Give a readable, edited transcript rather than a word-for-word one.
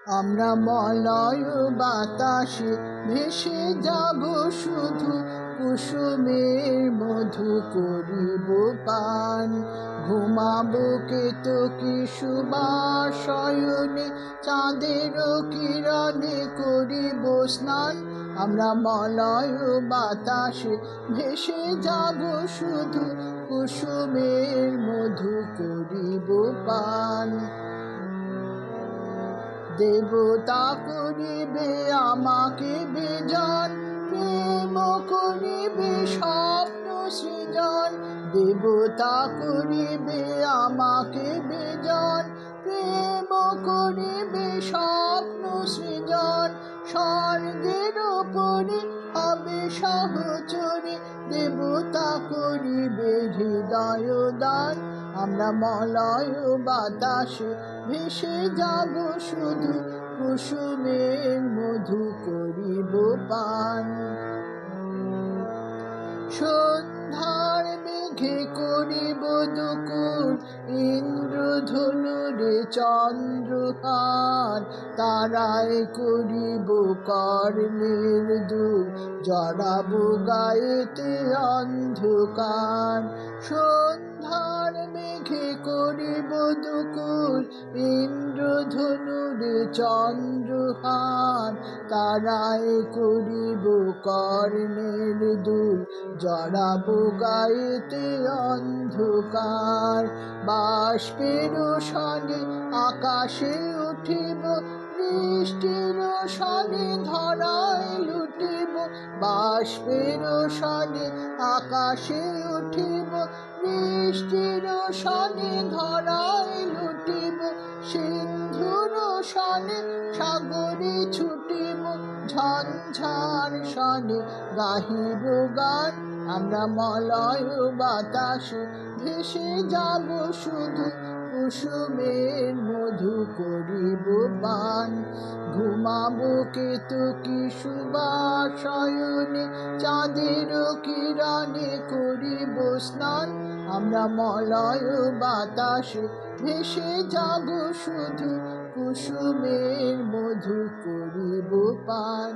আমরা মলয় বাতাসে ভেসে যাব শুধু, কুসুমের মধু করিব পান। ঘুমাবো কেতকী সুবাসয়নে, চাঁদের কিরণে করিব স্নান। আমরা মলয় বাতাসে ভেসে যাব শুধু, কুসুমের মধু করিব পান। দেবতা করিবে আমাকে বেজান, প্রেম করিবে স্বপ্ন সৃজন। দেবতা করিবে আমাকে বেজান, প্রেম করিবে স্বপ্ন সৃজন। স্বর্গের উপরে হবে সহচরে, দেবতা করিবে হৃদয় দান। আমরা মলয় বাতাসে ভেসে যাব শুধু, কুসুমের মধু করিব পান। সন্ধ্যার মেঘে করিব দুকুর, ইন্দ্রধনুরে চন্দ্রহার। তারায় করিব কর্ণের দুল, জড়াবো গায়েতে অন্ধকার। সন্ধ্যার মেঘে করিব দুকুল, ইন্দ্রধনুরে চন্দ্রহার। তারায় করিব কর্ণের দুল, জড়াবো গায়েতে অন্ধকার। বাষ্পের সনে আকাশে উঠিব, বৃষ্টির সনে ধরায় লুটিব। বাষ্পের সনে আকাশে উঠিব, বৃষ্টির সনে ধরায় লুটিব। সিন্ধুর সনে সাগরে ছুটিব, ঝঞ্ঝার সনে গাহিব গান। আমরা মলয় বাতাসে ভেসে যাব শুধু, কুসুমের মধু করিব পান। ঘুমাবো কেতকী সুবাসয়নে, চাঁদের কিরণে করিব স্নান। আমরা মলয় বাতাসে ভেসে যাব শুধু, কুসুমের মধু করিব পান।